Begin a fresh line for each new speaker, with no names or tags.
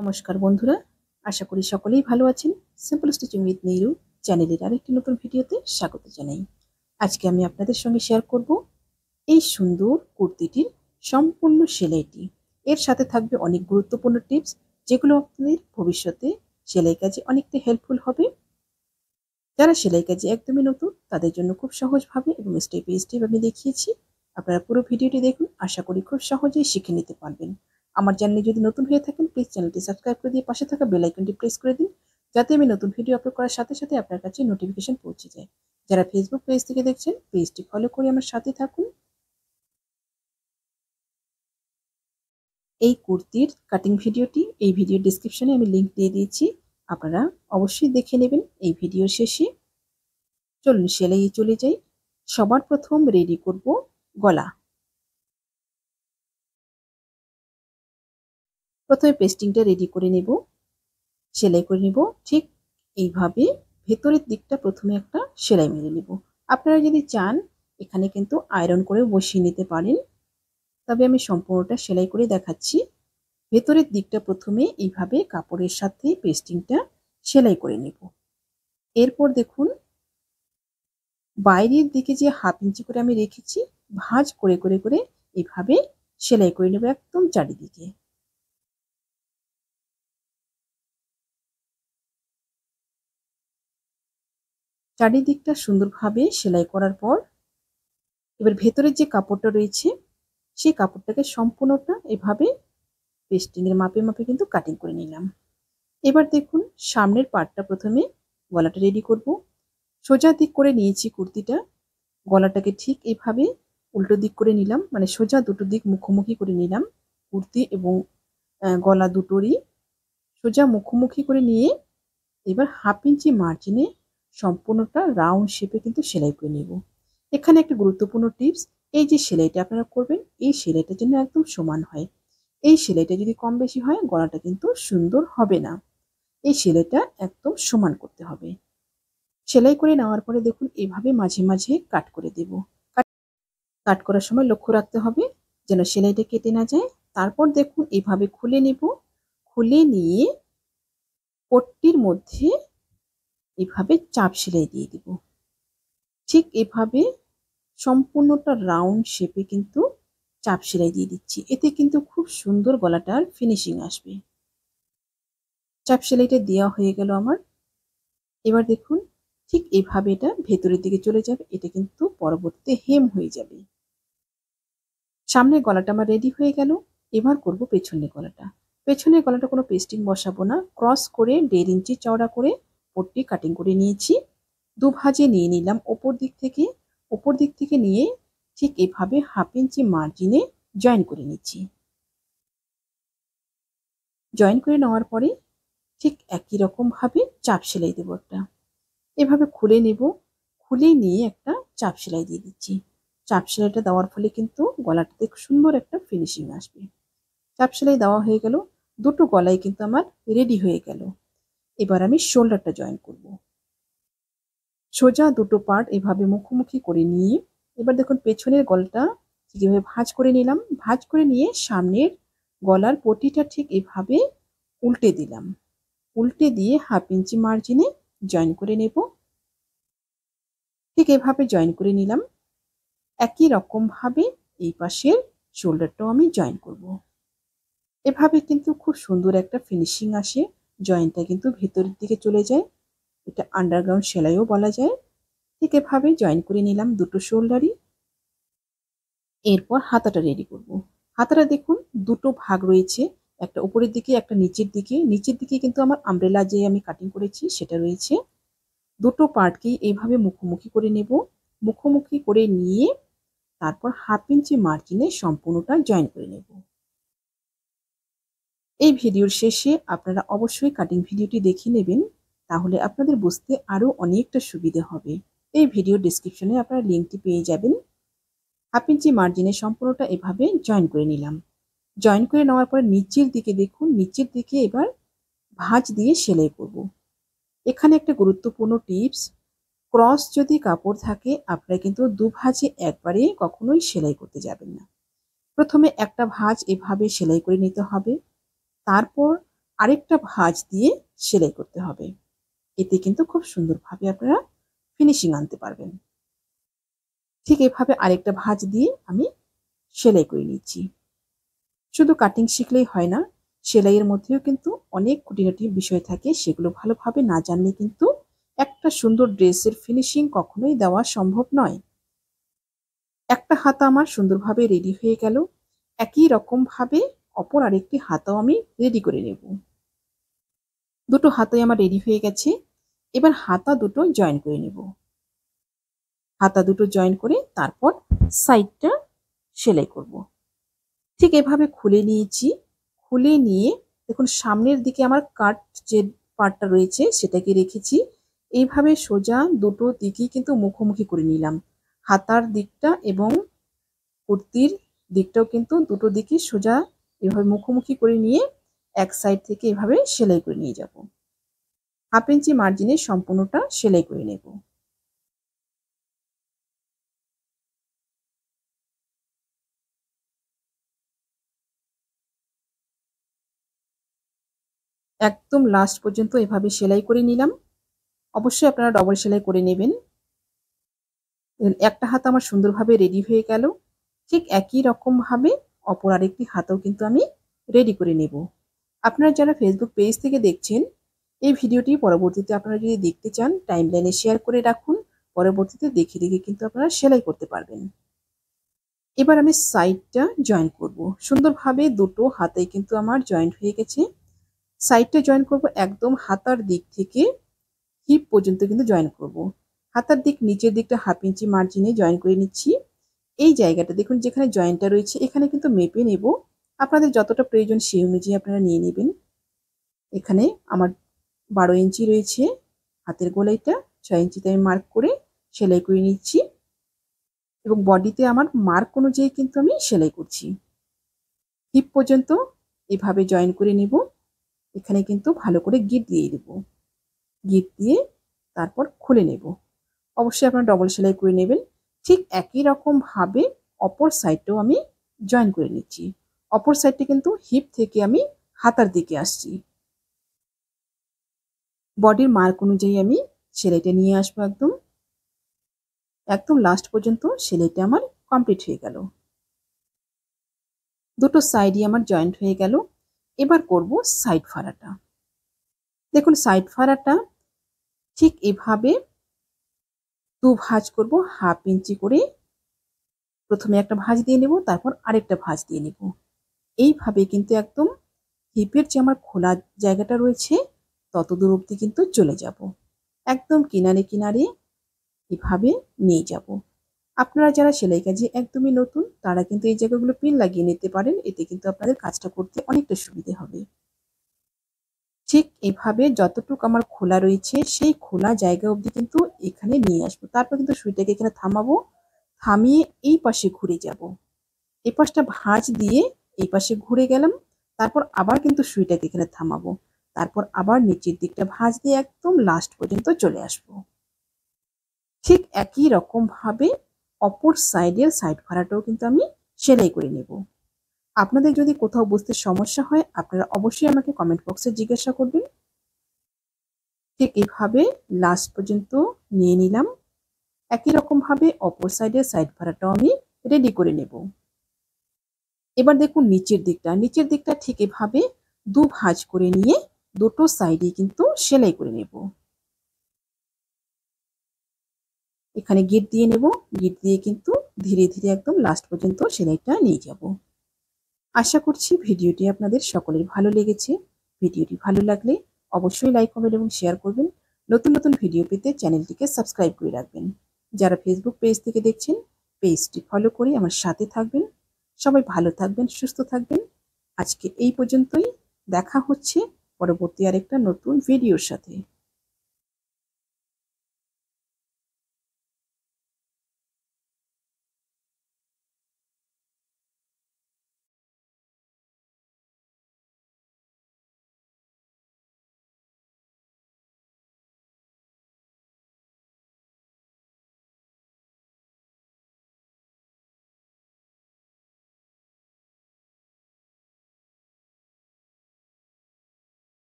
নমস্কার বন্ধুরা, আশা করি সকলেই ভালো আছেন। সিম্পল স্টিচিং উইথ নীরু চ্যানেলের আরেকটি নতুন ভিডিওতে স্বাগত জানাই। আজকে আমি আপনাদের সঙ্গে শেয়ার করব এই সুন্দর কুর্তিটির সম্পূর্ণ সেলাইটি। এর সাথে থাকবে অনেক গুরুত্বপূর্ণ টিপস, যেগুলো আপনাদের ভবিষ্যতে সেলাই কাজে অনেকটা হেল্পফুল হবে। যারা সেলাই কাজে একদমই নতুন তাদের জন্য খুব সহজভাবে এবং স্টেপ বাই স্টেপ আমি দেখিয়েছি। আপনারা পুরো ভিডিওটি দেখুন, আশা করি খুব সহজেই শিখে নিতে পারবেন। আমার চ্যানেলে যদি নতুন হয়ে থাকেন প্লিজ চ্যানেলটি সাবস্ক্রাইব করে দিয়ে পাশে থাকা বেল আইকনটি প্রেস করে দিন, যাতে আমি নতুন ভিডিও আপলোড করার সাথে সাথে আপনার কাছে নোটিফিকেশন পৌঁছে যায়। যারা ফেসবুক পেজ থেকে দেখছেন পেজটি ফলো করে আমার সাথে থাকুন। এই কুর্তির কাটিং ভিডিওটি এই ভিডিওর ডিসক্রিপশনে আমি লিংক দিয়ে দিয়েছি, আপনারা অবশ্যই দেখে নেবেন এই ভিডিওর শেষে। চলুন সেলাইয়ে চলে যাই। সবার প্রথম রেডি করব গলা। প্রথমে পেস্টিংটা রেডি করে নেব, সেলাই করে নেব। ঠিক এইভাবে ভেতরের দিকটা প্রথমে একটা সেলাই মেরে নেব। আপনারা যদি চান এখানে কিন্তু আয়রন করে বসিয়ে নিতে পারেন, তবে আমি সম্পূর্ণটা সেলাই করে দেখাচ্ছি। ভেতরের দিকটা প্রথমে এইভাবে কাপড়ের সাথে পেস্টিংটা সেলাই করে নেব। এরপর দেখুন বাইরের দিকে যে 1/2 ইঞ্চি করে আমি রেখেছি, ভাঁজ করে করে করে এইভাবে সেলাই করে নেব একদম চারিদিকে। চারিদিকটা সুন্দরভাবে সেলাই করার পর এবার ভেতরের যে কাপড়টা রয়েছে সেই কাপড়টাকে সম্পূর্ণটা এভাবে পেস্টিংয়ের মাপে মাপে কিন্তু কাটিং করে নিলাম। এবার দেখুন সামনের পার্টটা প্রথমে গলাটা রেডি করব। সোজা দিক করে নিয়েছি কুর্তিটা, গলাটাকে ঠিক এইভাবে উল্টো দিক করে নিলাম, মানে সোজা দুটো দিক মুখোমুখি করে নিলাম। কুর্তি এবং গলা দুটোরই সোজা মুখোমুখি করে নিয়ে এবার 1/2 ইঞ্চি মার্জিনে সম্পূর্ণটা রাউন্ড শেপে কিন্তু সেলাই করে নেব। এখানে একটা গুরুত্বপূর্ণ টিপস, এই যে সেলাইটা আপনারা করবেন এই সেলাইটা যেন একদম সমান হয়। এই সেলাইটা যদি কম বেশি হয় গলাটা কিন্তু সুন্দর হবে না। এই সেলাইটা একদম সমান করতে হবে। সেলাই করে নেওয়ার পরে দেখুন এভাবে মাঝে মাঝে কাট করে দেব। কাট করার সময় লক্ষ্য রাখতে হবে যেন সেলাইটা কেটে না যায়। তারপর দেখুন এভাবে খুলে নেব, খুলে নিয়ে পট্টির মধ্যে এভাবে চাপ সেলাই দিয়ে দেব। ঠিক এভাবে সম্পূর্ণটা রাউন্ড শেপে কিন্তু চাপ সেলাই দিয়ে দিচ্ছি, এতে কিন্তু খুব সুন্দর গলাটার ফিনিশিং আসবে। চাপ সেলাইটা দেওয়া হয়ে গেল আমার। এবার দেখুন ঠিক এভাবে এটা ভেতরের দিকে চলে যাবে, এটা কিন্তু পরবর্তীতে হেম হয়ে যাবে। সামনের গলাটা আমার রেডি হয়ে গেল। এবার করব পেছনের গলাটা। পেছনের গলাটা কোনো পেস্টিং বসাবো না, ক্রস করে 1.5 ইঞ্চি চওড়া করে পট্টি কাটিং করে নিয়েছি। দুভাজে নিয়ে নিলাম ওপর দিক থেকে নিয়ে ঠিক এভাবে 1/2 ইঞ্চি মার্জিনে জয়েন করে নিচ্ছি। জয়েন করে নেওয়ার পরে ঠিক একই রকম ভাবে চাপ সেলাই দেবো একটা। এভাবে খুলে নেব, খুলে নিয়ে একটা চাপ সেলাই দিয়ে দিচ্ছি। চাপ সেলাইটা দেওয়ার ফলে কিন্তু গলাটাতে সুন্দর একটা ফিনিশিং আসবে। চাপ সেলাই দেওয়া হয়ে গেল, দুটো গলাই কিন্তু আমার রেডি হয়ে গেল। এবার আমি শোল্ডারটা জয়েন করব। সোজা দুটো পার্ট এভাবে মুখোমুখি করে নিয়ে এবার দেখুন পেছনের গলাটা যেভাবে ভাঁজ করে নিলাম, ভাঁজ করে নিয়ে সামনের গলার পটিটা ঠিক এভাবে উল্টে দিলাম। উল্টে দিয়ে 1/2 ইঞ্চি মার্জিনে জয়েন করে নেব। ঠিক এভাবে জয়েন করে নিলাম। একই রকম ভাবে এই পাশের শোল্ডারটাও আমি জয়েন করব। এভাবে কিন্তু খুব সুন্দর একটা ফিনিশিং আসে, জয়েন্টটা কিন্তু ভেতরের দিকে চলে যায়, এটা আন্ডারগ্রাউন্ড সেলাইও বলা যায়। ঠিক এভাবে জয়েন করে নিলাম দুটো শোল্ডারই। এরপর হাতাটা রেডি করব। হাতাটা দেখুন দুটো ভাগ রয়েছে, একটা উপরের দিকে একটা নিচের দিকে। নিচের দিকে কিন্তু আমার আমব্রেলা যে আমি কাটিং করেছি সেটা রয়েছে। দুটো পার্টকেই এইভাবে মুখোমুখি করে নেব। মুখোমুখি করে নিয়ে তারপর 1/2 ইঞ্চি মার্জিনে সম্পূর্ণটা জয়েন করে নেব। এই ভিডিওর শেষে আপনারা অবশ্যই কাটিং ভিডিওটি দেখে নেবেন, তাহলে আপনাদের বুঝতে আরও অনেকটা সুবিধা হবে। এই ভিডিও ডেসক্রিপশনে আপনারা লিঙ্কটি পেয়ে যাবেন। 1/2 ইঞ্চি মার্জিনে সম্পূর্ণটা এভাবে জয়েন করে নিলাম। জয়েন করে নেওয়ার পরে নিচের দিকে দেখুন, নিচের দিকে এবার ভাঁজ দিয়ে সেলাই করব। এখানে একটা গুরুত্বপূর্ণ টিপস, ক্রস যদি কাপড় থাকে আপনারা কিন্তু দুভাজে একবারে কখনোই সেলাই করতে যাবেন না। প্রথমে একটা ভাঁজ এভাবে সেলাই করে নিতে হবে, তারপর আরেকটা ভাঁজ দিয়ে সেলাই করতে হবে। এতে কিন্তু খুব সুন্দরভাবে আপনারা ফিনিশিং আনতে পারবেন। ঠিক এভাবে আরেকটা ভাঁজ দিয়ে আমি সেলাই করে নিচ্ছি। শুধু কাটিং শিখলেই হয় না, সেলাইয়ের মধ্যেও কিন্তু অনেক খুঁটিনাটি বিষয় থাকে, সেগুলো ভালোভাবে না জানলে কিন্তু একটা সুন্দর ড্রেসের ফিনিশিং কখনোই দেওয়া সম্ভব নয়। একটা হাতা আমার সুন্দরভাবে রেডি হয়ে গেল। একই রকমভাবে অপর আরেকটি হাতাও আমি রেডি করে নেব। দুটো হাতাই আমার রেডি হয়ে গেছে। এবার হাতা দুটো জয়েন করে নেব। হাতা দুটো জয়েন করে তারপর সাইডটা সেলাই করব। ঠিক এভাবে খুলে নিয়েছি। খুলে নিয়ে দেখুন সামনের দিকে আমার কাট যে পার্টটা রয়েছে সেটাকে রেখেছি। এইভাবে সোজা দুটো দিকেই কিন্তু মুখোমুখি করে নিলাম। হাতার দিকটা এবং কুর্তির দিকটাও কিন্তু দুটো দিকই সোজা এভাবে মুখোমুখি করে নিয়ে এক সাইড থেকে এভাবে সেলাই করে নিয়ে যাব। 1/2 ইঞ্চি মার্জিনে সম্পূর্ণটা সেলাই করে নেব। একদম লাস্ট পর্যন্ত এভাবে সেলাই করে নিলাম। অবশ্যই আপনারা ডবল সেলাই করে নেবেন। একটা হাত আমার সুন্দরভাবে রেডি হয়ে গেল। ঠিক একই রকমভাবে অপর আরেকটি হাতও কিন্তু আমি রেডি করে নেব। আপনারা যারা ফেসবুক পেজ থেকে দেখছেন, এই ভিডিওটি পরবর্তীতে আপনারা যদি দেখতে চান টাইমলাইনে শেয়ার করে রাখুন। পরবর্তীতে দেখে দেখে কিন্তু আপনারা সেলাই করতে পারবেন। এবার আমি সাইডটা জয়েন করব। সুন্দরভাবে দুটো হাতেই কিন্তু আমার জয়েন্ট হয়ে গেছে। সাইডটা জয়েন করব একদম হাতার দিক থেকে হিপ পর্যন্ত কিন্তু জয়েন করব। হাতার দিক নিচের দিকটা 1/2 ইঞ্চি মার্জিনে জয়েন করে নিচ্ছি। এই জায়গাটা দেখুন যেখানে জয়েন্টটা রয়েছে এখানে কিন্তু মেপে নেব। আপনাদের যতটা প্রয়োজন সেই অনুযায়ী আপনারা নিয়ে নেবেন। এখানে আমার 12 ইঞ্চি রয়েছে হাতের গোলাইটা, 6 ইঞ্চিতে আমি মার্ক করে সেলাই করে নিচ্ছি এবং বডিতে আমার মার্ক অনুযায়ী কিন্তু আমি সেলাই করছি। হিপ পর্যন্ত এভাবে জয়েন করে নেব। এখানে কিন্তু ভালো করে গিট দিয়ে দেব। গিট দিয়ে তারপর খুলে নেব। অবশ্যই আপনারা ডবল সেলাই করে নেবেন। ঠিক একই রকমভাবে অপর সাইডটাও আমি জয়েন করে নিচ্ছি। অপর সাইডটা কিন্তু হিপ থেকে আমি হাতার দিকে আসছি। বডির মার্ক অনুযায়ী আমি সেলাইটা নিয়ে আসবো একদম। একদম লাস্ট পর্যন্ত সেলাইটা আমার কমপ্লিট হয়ে গেল। দুটো সাইডই আমার জয়েন্ট হয়ে গেল। এবার করব সাইড ফাড়াটা। দেখুন সাইড ফাড়াটা ঠিক এভাবে দু ভাঁজ করব 1/2 ইঞ্চি করে। প্রথমে একটা ভাঁজ দিয়ে নেব, তারপর আরেকটা ভাঁজ দিয়ে নেব। এইভাবে কিন্তু একদম হিপের যে আমার খোলা জায়গাটা রয়েছে তত দূর অবধি কিন্তু চলে যাব। একদম কিনারে কিনারে এভাবে নিয়ে যাব। আপনারা যারা সেলাই কাজে একদমই নতুন তারা কিন্তু এই জায়গাগুলো পিন লাগিয়ে নিতে পারেন। এতে কিন্তু আপনাদের কাজটা করতে অনেকটা সুবিধে হবে। ঠিক এভাবে যতটুকু আমার খোলা রয়েছে সেই খোলা জায়গা অবধি কিন্তু এখানে নিয়ে আসবো। তারপর কিন্তু সুইটাকে এখানে থামাবো। থামিয়ে এই পাশে ঘুরে যাব। এই পাশটা ভাঁজ দিয়ে এই পাশে ঘুরে গেলাম। তারপর আবার কিন্তু সুইটাকে এখানে থামাবো। তারপর আবার নিচের দিকটা ভাঁজ দিয়ে একদম লাস্ট পর্যন্ত চলে আসবো। ঠিক একই রকমভাবে অপর সাইডের সাইড ফাড়াটাও কিন্তু আমি সেলাই করে নেব। আপনাদের যদি কোথাও বুঝতে সমস্যা হয় আপনারা অবশ্যই আমাকে কমেন্ট বক্সে জিজ্ঞাসা করবেন। ঠিক এভাবে লাস্ট পর্যন্ত নিয়ে নিলাম। একই রকমভাবে অপর সাইডের সাইড ফাড়াটাও আমি রেডি করে নেব। এবার দেখুন নিচের দিকটা ঠিক এভাবে দু ভাঁজ করে নিয়ে দুটো সাইডে কিন্তু সেলাই করে নেব। এখানে গিট দিয়ে নেব। গিট দিয়ে কিন্তু ধীরে ধীরে একদম লাস্ট পর্যন্ত সেলাইটা নিয়ে যাব। আশা করছি ভিডিওটি আপনাদের সকলের ভালো লেগেছে। ভিডিওটি ভালো লাগলে অবশ্যই লাইক, কমেন্ট এবং শেয়ার করবেন। নতুন নতুন ভিডিও পেতে চ্যানেলটিকে সাবস্ক্রাইব করে রাখবেন। যারা ফেসবুক পেজ থেকে দেখছেন পেজটি ফলো করে আমার সাথে থাকবেন। সবাই ভালো থাকবেন, সুস্থ থাকবেন। আজকে এই পর্যন্তই। দেখা হচ্ছে পরবর্তী আরেকটা নতুন ভিডিওর সাথে।